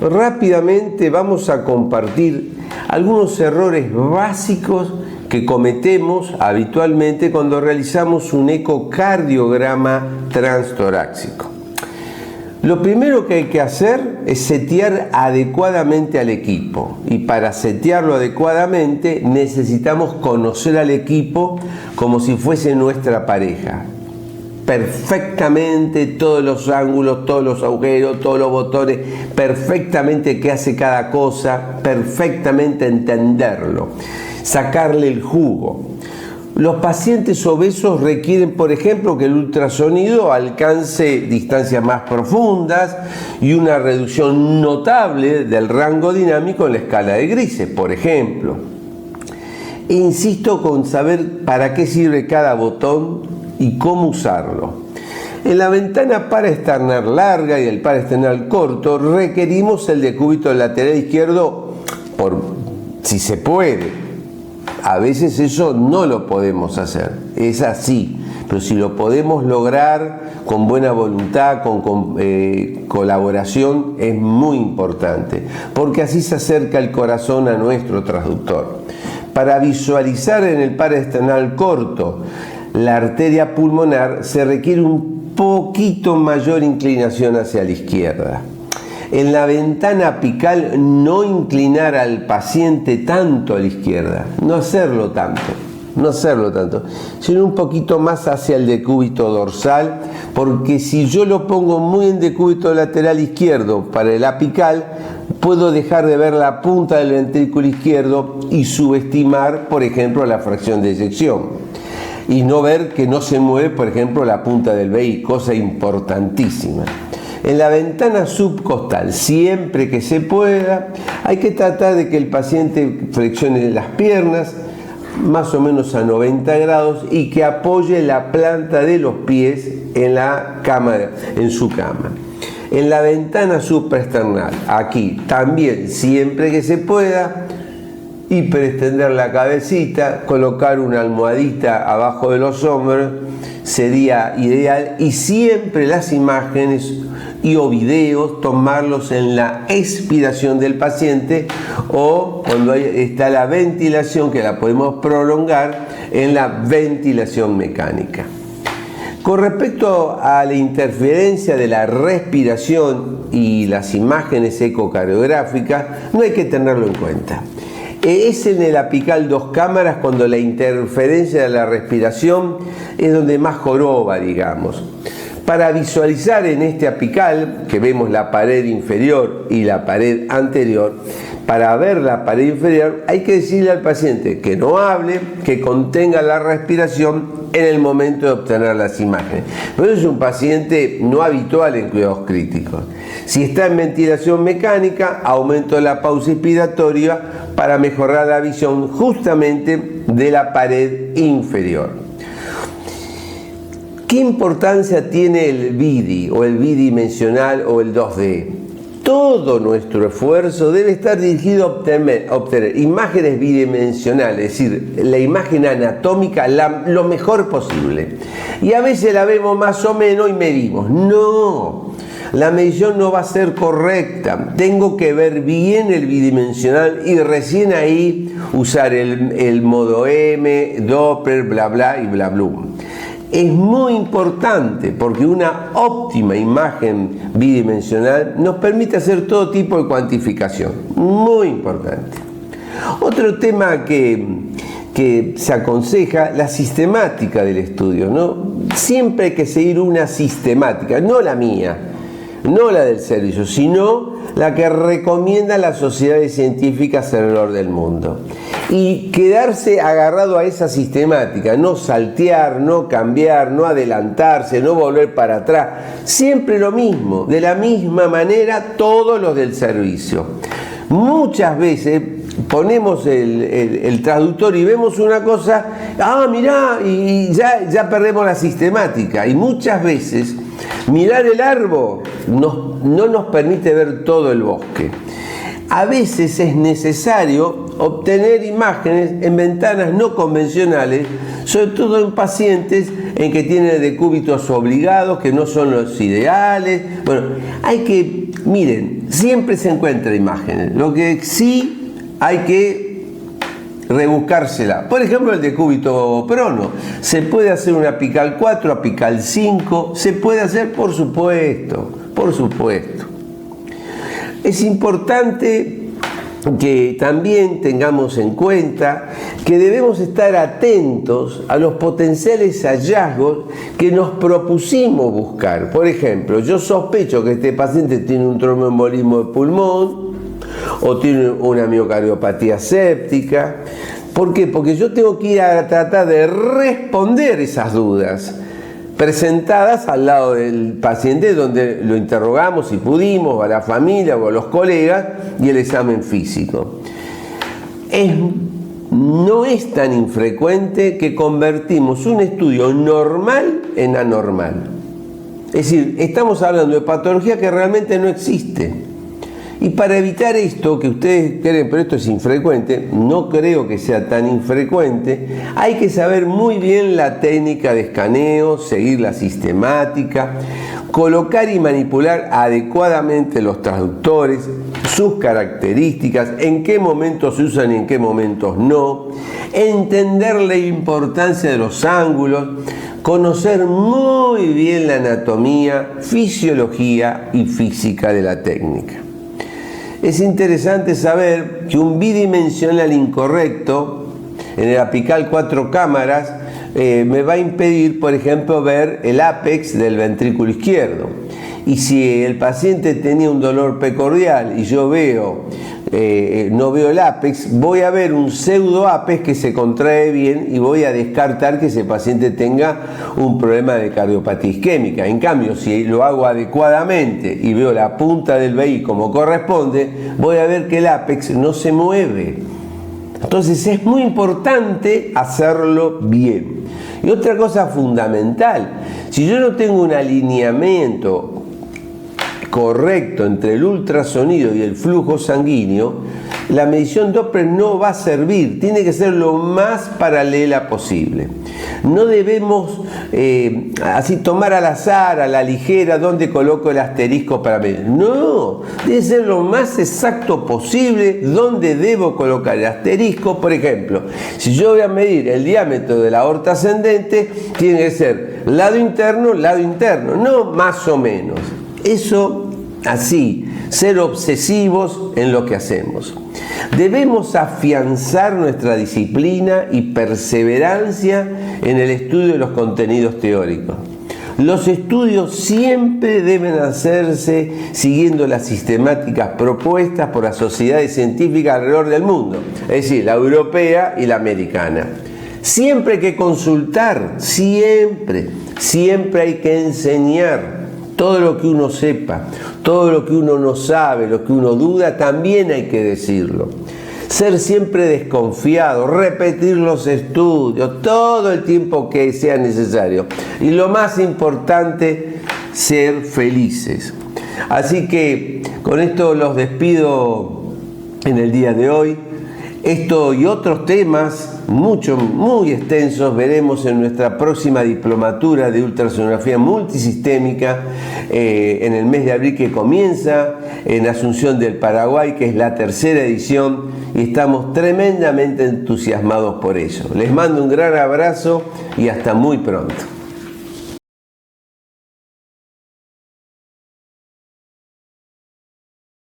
Rápidamente vamos a compartir algunos errores básicos que cometemos habitualmente cuando realizamos un ecocardiograma transtorácico. Lo primero que hay que hacer es setear adecuadamente al equipo, y para setearlo adecuadamente necesitamos conocer al equipo como si fuese nuestra pareja. Perfectamente todos los ángulos, todos los agujeros, todos los botones, perfectamente qué hace cada cosa, perfectamente entenderlo, sacarle el jugo. Los pacientes obesos requieren, por ejemplo, que el ultrasonido alcance distancias más profundas y una reducción notable del rango dinámico en la escala de grises, por ejemplo. E insisto con saber para qué sirve cada botón y cómo usarlo. En la ventana paraesternal larga y el paraesternal corto requerimos el decúbito lateral izquierdo si se puede. A veces eso no lo podemos hacer, es así, pero si lo podemos lograr con buena voluntad, con colaboración, es muy importante, porque así se acerca el corazón a nuestro transductor. Para visualizar en el paraesternal corto la arteria pulmonar se requiere un poquito mayor inclinación hacia la izquierda. En la ventana apical no inclinar al paciente tanto a la izquierda, no hacerlo tanto, sino un poquito más hacia el decúbito dorsal, porque si yo lo pongo muy en decúbito lateral izquierdo para el apical, puedo dejar de ver la punta del ventrículo izquierdo y subestimar, por ejemplo, la fracción de eyección. Y no ver que no se mueve, por ejemplo, la punta del VI, cosa importantísima. En la ventana subcostal, siempre que se pueda, hay que tratar de que el paciente flexione las piernas más o menos a 90 grados y que apoye la planta de los pies en su cama. En la ventana supraesternal, aquí también, siempre que se pueda, hiperextender la cabecita, colocar una almohadita abajo de los hombros sería ideal, y siempre las imágenes o videos tomarlos en la expiración del paciente o cuando está la ventilación, que la podemos prolongar en la ventilación mecánica. Con respecto a la interferencia de la respiración y las imágenes ecocardiográficas, no hay que tenerlo en cuenta. Es en el apical 2 cámaras cuando la interferencia de la respiración es donde más joroba, digamos. Para visualizar en este apical, que vemos la pared inferior y la pared anterior, para ver la pared inferior hay que decirle al paciente que no hable, que contenga la respiración en el momento de obtener las imágenes. Pero es un paciente no habitual en cuidados críticos. Si está en ventilación mecánica, aumento la pausa inspiratoria para mejorar la visión justamente de la pared inferior. ¿Qué importancia tiene el BIDI o el bidimensional o el 2D? Todo nuestro esfuerzo debe estar dirigido a obtener imágenes bidimensionales, es decir, la imagen anatómica lo mejor posible. Y a veces la vemos más o menos y medimos. No, la medición no va a ser correcta. Tengo que ver bien el bidimensional y recién ahí usar el modo M, Doppler, bla bla y bla blum. Es muy importante porque una óptima imagen bidimensional nos permite hacer todo tipo de cuantificación. Muy importante. Otro tema que se aconseja, la sistemática del estudio, ¿no? Siempre hay que seguir una sistemática, no la mía, no la del servicio, sino la que recomienda las sociedades científicas alrededor del mundo. Y quedarse agarrado a esa sistemática, no saltear, no cambiar, no adelantarse, no volver para atrás, siempre lo mismo, de la misma manera todos los del servicio. Muchas veces ponemos el transductor y vemos una cosa, mirá, y ya perdemos la sistemática, y muchas veces mirar el árbol no nos permite ver todo el bosque. a veces es necesario obtener imágenes en ventanas no convencionales, sobre todo en pacientes en que tienen decúbitos obligados, que no son los ideales. Bueno, miren, siempre se encuentran imágenes, lo que sí hay que rebuscársela. Por ejemplo, el decúbito prono. ¿Se puede hacer una apical 4, apical 5? ¿Se puede hacer? Por supuesto, por supuesto. Es importante que también tengamos en cuenta que debemos estar atentos a los potenciales hallazgos que nos propusimos buscar. Por ejemplo, yo sospecho que este paciente tiene un tromboembolismo de pulmón o tiene una miocardiopatía séptica. ¿Por qué? Porque yo tengo que ir a tratar de responder esas dudas presentadas al lado del paciente, donde lo interrogamos si pudimos, a la familia o a los colegas, y el examen físico. No es tan infrecuente que convertimos un estudio normal en anormal. Es decir, estamos hablando de patología que realmente no existe. Y para evitar esto, que ustedes creen, pero esto es infrecuente, no creo que sea tan infrecuente, hay que saber muy bien la técnica de escaneo, seguir la sistemática, colocar y manipular adecuadamente los transductores, sus características, en qué momentos se usan y en qué momentos no, entender la importancia de los ángulos, conocer muy bien la anatomía, fisiología y física de la técnica. Es interesante saber que un bidimensional incorrecto en el apical 4 cámaras me va a impedir, por ejemplo, ver el ápex del ventrículo izquierdo. Y si el paciente tenía un dolor precordial y yo no veo el ápex, voy a ver un pseudo ápex que se contrae bien y voy a descartar que ese paciente tenga un problema de cardiopatía isquémica. En cambio, si lo hago adecuadamente y veo la punta del VI como corresponde, voy a ver que el ápex no se mueve. Entonces es muy importante hacerlo bien. Y otra cosa fundamental, si yo no tengo un alineamiento correcto entre el ultrasonido y el flujo sanguíneo, la medición Doppler no va a servir, tiene que ser lo más paralela posible. No debemos así tomar al azar, a la ligera, dónde coloco el asterisco para medir. No, debe ser lo más exacto posible dónde debo colocar el asterisco. Por ejemplo, si yo voy a medir el diámetro de la aorta ascendente, tiene que ser lado interno, no más o menos. Eso así, ser obsesivos en lo que hacemos. Debemos afianzar nuestra disciplina y perseverancia en el estudio de los contenidos teóricos. Los estudios siempre deben hacerse siguiendo las sistemáticas propuestas por las sociedades científicas alrededor del mundo, es decir, la europea y la americana. Siempre hay que consultar, siempre hay que enseñar. Todo lo que uno sepa, todo lo que uno no sabe, lo que uno duda, también hay que decirlo. Ser siempre desconfiado, repetir los estudios, todo el tiempo que sea necesario. Y lo más importante, ser felices. Así que con esto los despido en el día de hoy. Esto y otros temas muy extensos veremos en nuestra próxima diplomatura de ultrasonografía multisistémica en el mes de abril, que comienza en Asunción del Paraguay, que es la tercera edición, y estamos tremendamente entusiasmados por ello. Les mando un gran abrazo y hasta muy pronto.